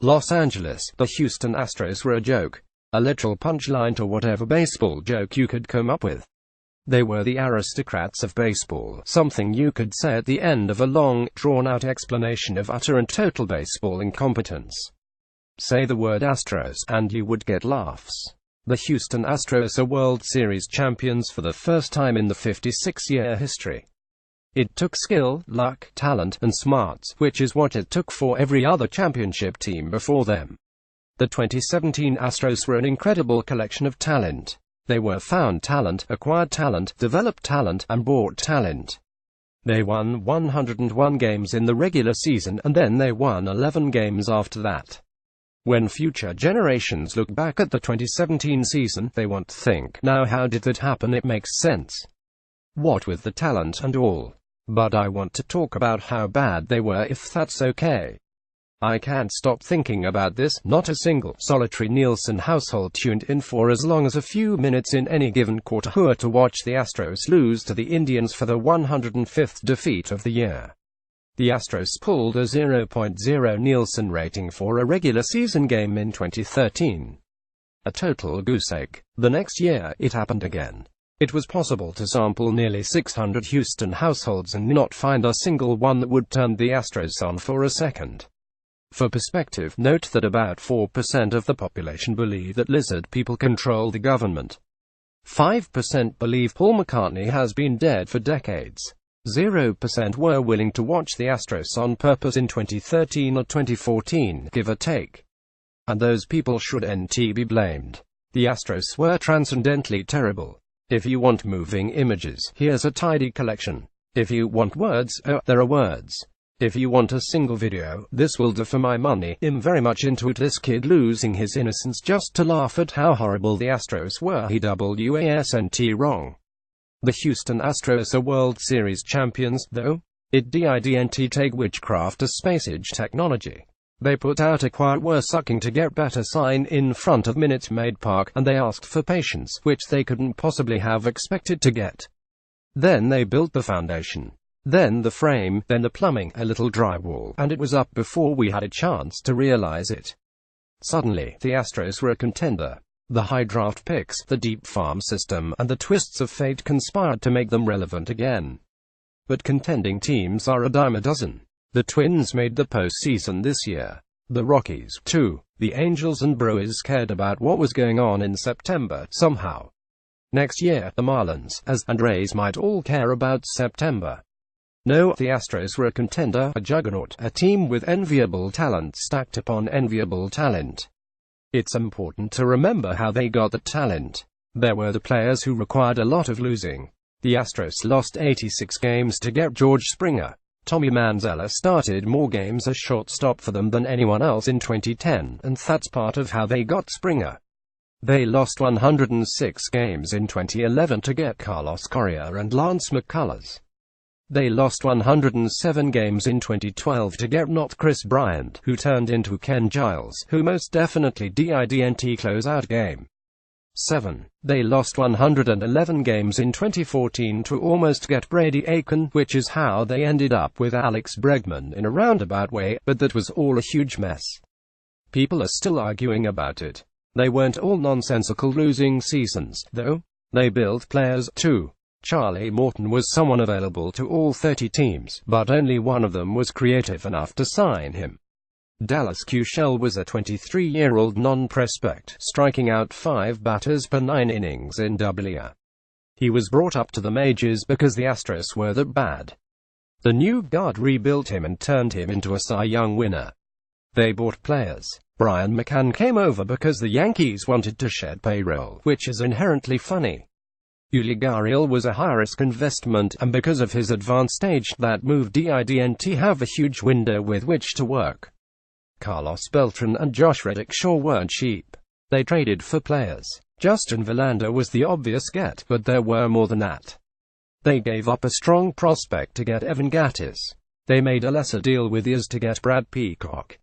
Los Angeles, the Houston Astros were a joke. A literal punchline to whatever baseball joke you could come up with. They were the aristocrats of baseball, something you could say at the end of a long, drawn-out explanation of utter and total baseball incompetence. Say the word Astros, and you would get laughs. The Houston Astros are World Series champions for the first time in the 56-year history. It took skill, luck, talent, and smarts, which is what it took for every other championship team before them. The 2017 Astros were an incredible collection of talent. They were found talent, acquired talent, developed talent, and bought talent. They won 101 games in the regular season, and then they won 11 games after that. When future generations look back at the 2017 season, they won't think, "Now how did that happen?" It makes sense. What with the talent and all. But I want to talk about how bad they were, if that's okay. I can't stop thinking about this. Not a single, solitary Nielsen household tuned in for as long as a few minutes in any given quarter to watch the Astros lose to the Indians for the 105th defeat of the year. The Astros pulled a 0.0 Nielsen rating for a regular season game in 2013. A total goose egg. The next year, it happened again. It was possible to sample nearly 600 Houston households and not find a single one that would turn the Astros on for a second. For perspective, note that about 4% of the population believe that lizard people control the government. 5% believe Paul McCartney has been dead for decades. 0% were willing to watch the Astros on purpose in 2013 or 2014, give or take. And those people should be blamed. The Astros were transcendently terrible. If you want moving images, here's a tidy collection. If you want words, oh, there are words. If you want a single video, this will do for my money. I'm very much into it. This kid losing his innocence just to laugh at how horrible the Astros were. He wasn't wrong. The Houston Astros are World Series champions, though. It didn't take witchcraft or space-age technology. They put out a quiet "we're sucking to get better" sign in front of Minute Maid Park, and they asked for patience, which they couldn't possibly have expected to get. Then they built the foundation. Then the frame, then the plumbing, a little drywall, and it was up before we had a chance to realize it. Suddenly, the Astros were a contender. The high draft picks, the deep farm system, and the twists of fate conspired to make them relevant again. But contending teams are a dime a dozen. The Twins made the postseason this year. The Rockies, too. The Angels and Brewers cared about what was going on in September, somehow. Next year, the Marlins, and Rays might all care about September. No, the Astros were a contender, a juggernaut, a team with enviable talent stacked upon enviable talent. It's important to remember how they got the talent. There were the players who required a lot of losing. The Astros lost 86 games to get George Springer. Tommy Manziel started more games as shortstop for them than anyone else in 2010, and that's part of how they got Springer. They lost 106 games in 2011 to get Carlos Correa and Lance McCullers. They lost 107 games in 2012 to get not Chris Bryant, who turned into Ken Giles, who most definitely didn't close out game 7. They lost 111 games in 2014 to almost get Brady Aiken, which is how they ended up with Alex Bregman in a roundabout way, but that was all a huge mess. People are still arguing about it. They weren't all nonsensical losing seasons, though. They built players, too. Charlie Morton was someone available to all 30 teams, but only one of them was creative enough to sign him. Dallas Keuchel was a 23-year-old non-prospect, striking out 5 batters per 9 innings in AA. He was brought up to the majors because the Astros were that bad. The new guard rebuilt him and turned him into a Cy Young winner. They bought players. Brian McCann came over because the Yankees wanted to shed payroll, which is inherently funny. Yuli Gurriel was a high-risk investment, and because of his advanced age, that move didn't have a huge window with which to work. Carlos Beltran and Josh Reddick sure weren't cheap. They traded for players. Justin Verlander was the obvious get, but there were more than that. They gave up a strong prospect to get Evan Gattis. They made a lesser deal with Yaz to get Brad Peacock.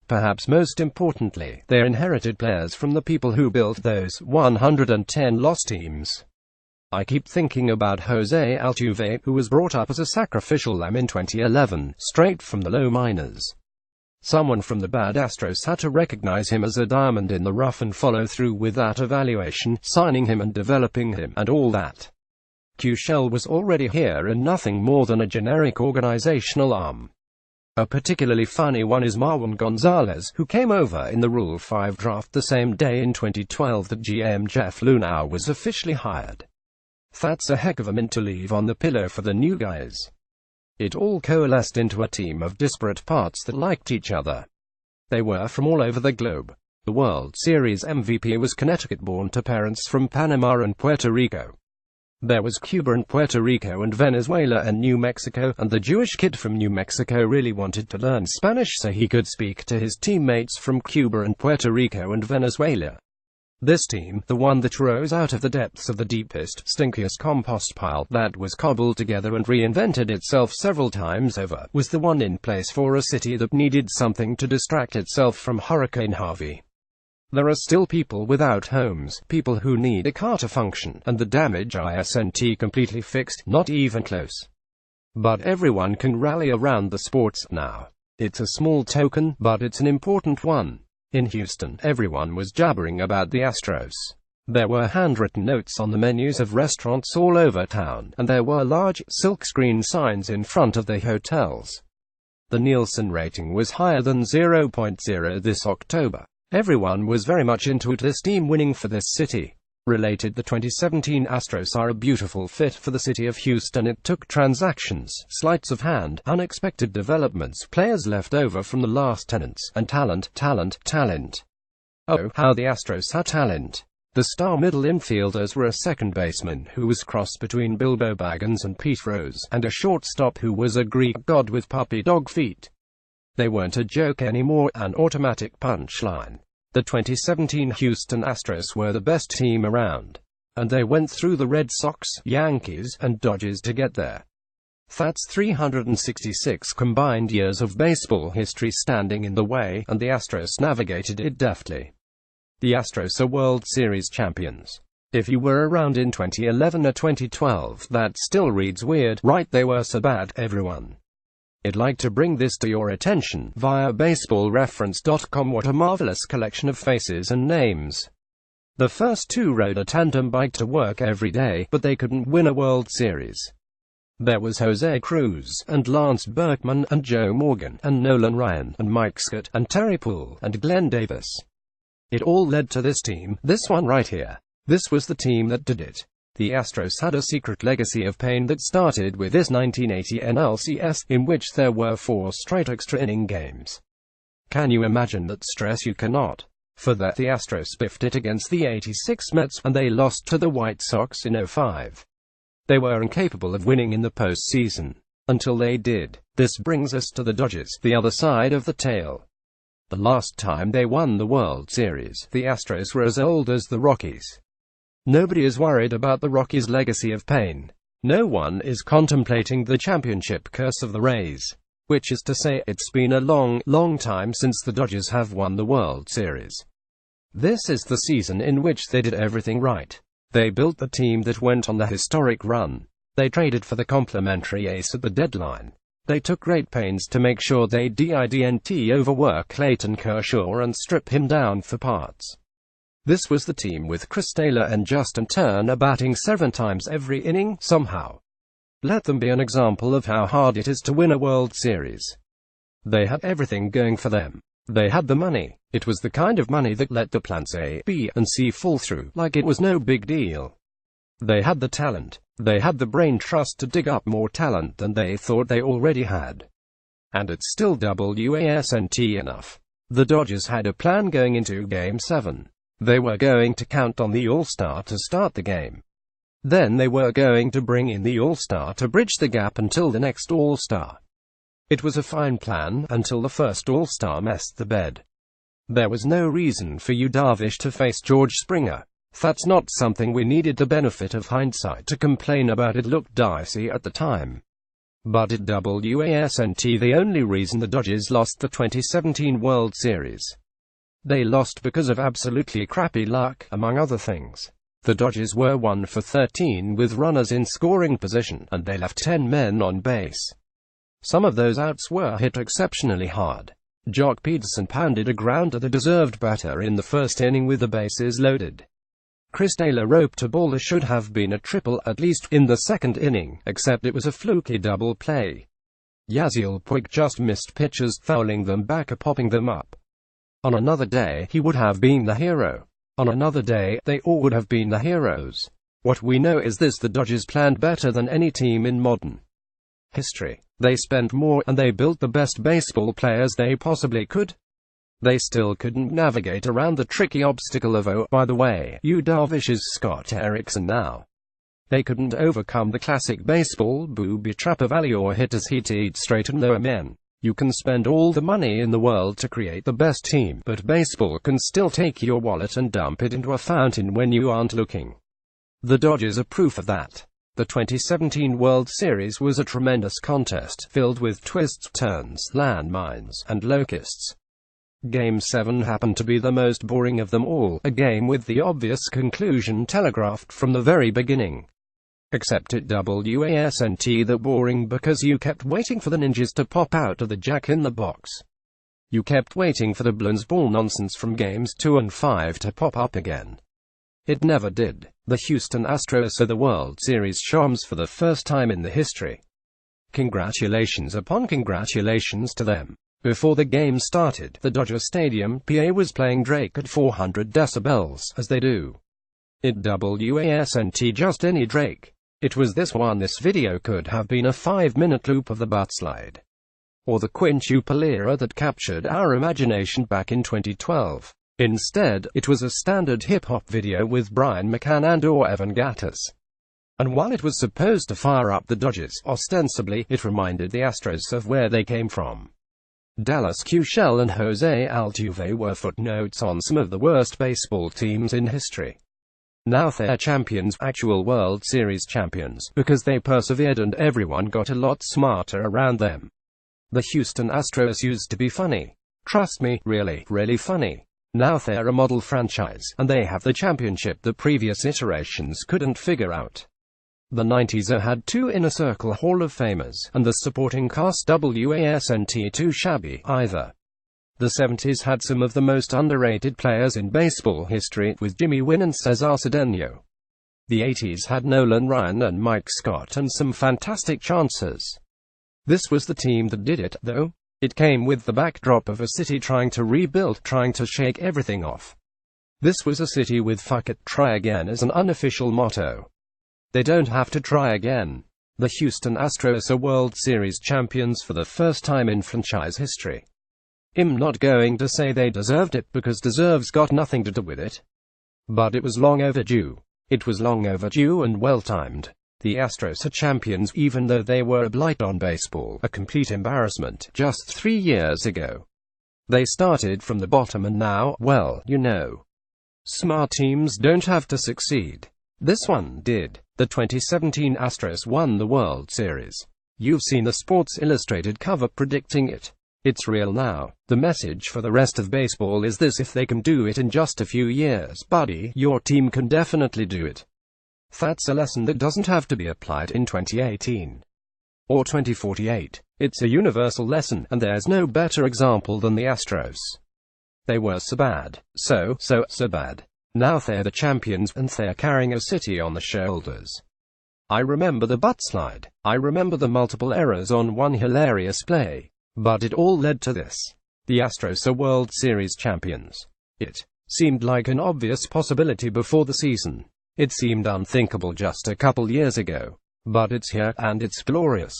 Perhaps most importantly, they inherited players from the people who built those 110 loss teams. I keep thinking about Jose Altuve, who was brought up as a sacrificial lamb in 2011, straight from the low minors. Someone from the bad Astros had to recognize him as a diamond in the rough and follow through with that evaluation, signing him and developing him, and all that. Q-Shell was already here and nothing more than a generic organizational arm. A particularly funny one is Marwan Gonzalez, who came over in the Rule 5 draft the same day in 2012 that GM Jeff Lunau was officially hired. That's a heck of a mint to leave on the pillow for the new guys. It all coalesced into a team of disparate parts that liked each other. They were from all over the globe. The World Series MVP was Connecticut-born to parents from Panama and Puerto Rico. There was Cuba and Puerto Rico and Venezuela and New Mexico, and the Jewish kid from New Mexico really wanted to learn Spanish so he could speak to his teammates from Cuba and Puerto Rico and Venezuela. This team, the one that rose out of the depths of the deepest, stinkiest compost pile that was cobbled together and reinvented itself several times over, was the one in place for a city that needed something to distract itself from Hurricane Harvey. There are still people without homes, people who need a car to function, and the damage isn't completely fixed, not even close. But everyone can rally around the sports now. It's a small token, but it's an important one. In Houston, everyone was jabbering about the Astros. There were handwritten notes on the menus of restaurants all over town, and there were large, silkscreen signs in front of the hotels. The Nielsen rating was higher than 0.0 this October. Everyone was very much into this team winning for this city. Related, the 2017 Astros are a beautiful fit for the city of Houston. It took transactions, sleights of hand, unexpected developments, players left over from the last tenants, and talent. Oh, how the Astros had talent. The star middle infielders were a second baseman who was crossed between Bilbo Baggins and Pete Rose, and a shortstop who was a Greek god with puppy dog feet. They weren't a joke anymore, an automatic punchline. The 2017 Houston Astros were the best team around. And they went through the Red Sox, Yankees, and Dodgers to get there. That's 366 combined years of baseball history standing in the way, and the Astros navigated it deftly. The Astros are World Series champions. If you were around in 2011 or 2012, that still reads weird, right? They were so bad, everyone. I'd like to bring this to your attention via baseballreference.com. What a marvelous collection of faces and names. The first two rode a tandem bike to work every day, but they couldn't win a World Series. There was Jose Cruz, and Lance Berkman, and Joe Morgan, and Nolan Ryan, and Mike Scott, and Terry Poole, and Glenn Davis. It all led to this team, this one right here. This was the team that did it. The Astros had a secret legacy of pain that started with this 1980 NLCS, in which there were 4 straight extra-inning games. Can you imagine that stress? You cannot. For that, the Astros spiffed it against the '86 Mets, and they lost to the White Sox in '05. They were incapable of winning in the postseason. Until they did. This brings us to the Dodgers, the other side of the tale. The last time they won the World Series, the Astros were as old as the Rockies. Nobody is worried about the Rockies' legacy of pain. No one is contemplating the championship curse of the Rays. Which is to say, it's been a long, long time since the Dodgers have won the World Series. This is the season in which they did everything right. They built the team that went on the historic run. They traded for the complimentary ace at the deadline. They took great pains to make sure they didn't overwork Clayton Kershaw and strip him down for parts. This was the team with Chris Taylor and Justin Turner batting 7 times every inning, somehow. Let them be an example of how hard it is to win a World Series. They had everything going for them. They had the money. It was the kind of money that let the plans A, B, and C fall through, like it was no big deal. They had the talent. They had the brain trust to dig up more talent than they thought they already had. And it's still wasn't enough. The Dodgers had a plan going into Game 7. They were going to count on the All-Star to start the game. Then they were going to bring in the All-Star to bridge the gap until the next All-Star. It was a fine plan, until the first All-Star messed the bed. There was no reason for Yu Darvish to face George Springer. That's not something we needed the benefit of hindsight to complain about. It looked dicey at the time. But it wasn't the only reason the Dodgers lost the 2017 World Series. They lost because of absolutely crappy luck, among other things. The Dodgers were 1 for 13 with runners in scoring position, and they left 10 men on base. Some of those outs were hit exceptionally hard. Jock Peterson pounded a grounder that deserved better in the first inning with the bases loaded. Chris Taylor roped a ball that should have been a triple at least in the second inning, except it was a fluky double play. Yasiel Puig just missed pitches, fouling them back or popping them up. On another day, he would have been the hero. On another day, they all would have been the heroes. What we know is this: the Dodgers planned better than any team in modern history. They spent more, and they built the best baseball players they possibly could. They still couldn't navigate around the tricky obstacle of, oh, by the way, Yu Darvish's Scott Erickson now. They couldn't overcome the classic baseball booby trap of alley or hitters heat straight and low men. You can spend all the money in the world to create the best team, but baseball can still take your wallet and dump it into a fountain when you aren't looking. The Dodgers are proof of that. The 2017 World Series was a tremendous contest, filled with twists, turns, landmines, and locusts. Game 7 happened to be the most boring of them all, a game with the obvious conclusion telegraphed from the very beginning. Except it wasn't that boring, because you kept waiting for the ninjas to pop out of the jack-in-the-box. You kept waiting for the balloons ball nonsense from games 2 and 5 to pop up again. It never did. The Houston Astros are the World Series champs for the first time in the history. Congratulations upon congratulations to them. Before the game started, the Dodger Stadium, PA was playing Drake at 400 decibels, as they do. It wasn't just any Drake. It was this one. This video could have been a 5-minute loop of the butt slide. Or the quintuple era that captured our imagination back in 2012. Instead, it was a standard hip-hop video with Brian McCann and/or Evan Gattis. And while it was supposed to fire up the Dodgers, ostensibly, it reminded the Astros of where they came from. Dallas Keuchel and Jose Altuve were footnotes on some of the worst baseball teams in history. Now they're champions, actual World Series champions, because they persevered and everyone got a lot smarter around them. The Houston Astros used to be funny. Trust me, really, really funny. Now they're a model franchise, and they have the championship the previous iterations couldn't figure out. The 90s had 2 Inner Circle Hall of Famers, and the supporting cast wasn't too shabby, either. The 70s had some of the most underrated players in baseball history, with Jimmy Wynn and Cesar Cedeno. The 80s had Nolan Ryan and Mike Scott and some fantastic chances. This was the team that did it, though. It came with the backdrop of a city trying to rebuild, trying to shake everything off. This was a city with "fuck it, try again" as an unofficial motto. They don't have to try again. The Houston Astros are World Series champions for the first time in franchise history. I'm not going to say they deserved it, because deserve's got nothing to do with it. But it was long overdue. It was long overdue and well-timed. The Astros are champions, even though they were a blight on baseball, a complete embarrassment, just 3 years ago. They started from the bottom and now, well, you know. Smart teams don't have to succeed. This one did. The 2017 Astros won the World Series. You've seen the Sports Illustrated cover predicting it. It's real now. The message for the rest of baseball is this: if they can do it in just a few years, buddy, your team can definitely do it. That's a lesson that doesn't have to be applied in 2018 or 2048. It's a universal lesson, and there's no better example than the Astros. They were so bad. So bad. Now they're the champions, and they're carrying a city on their shoulders. I remember the butt slide. I remember the multiple errors on one hilarious play. But it all led to this. The Astros are World Series champions. It seemed like an obvious possibility before the season. It seemed unthinkable just a couple years ago. But it's here, and it's glorious.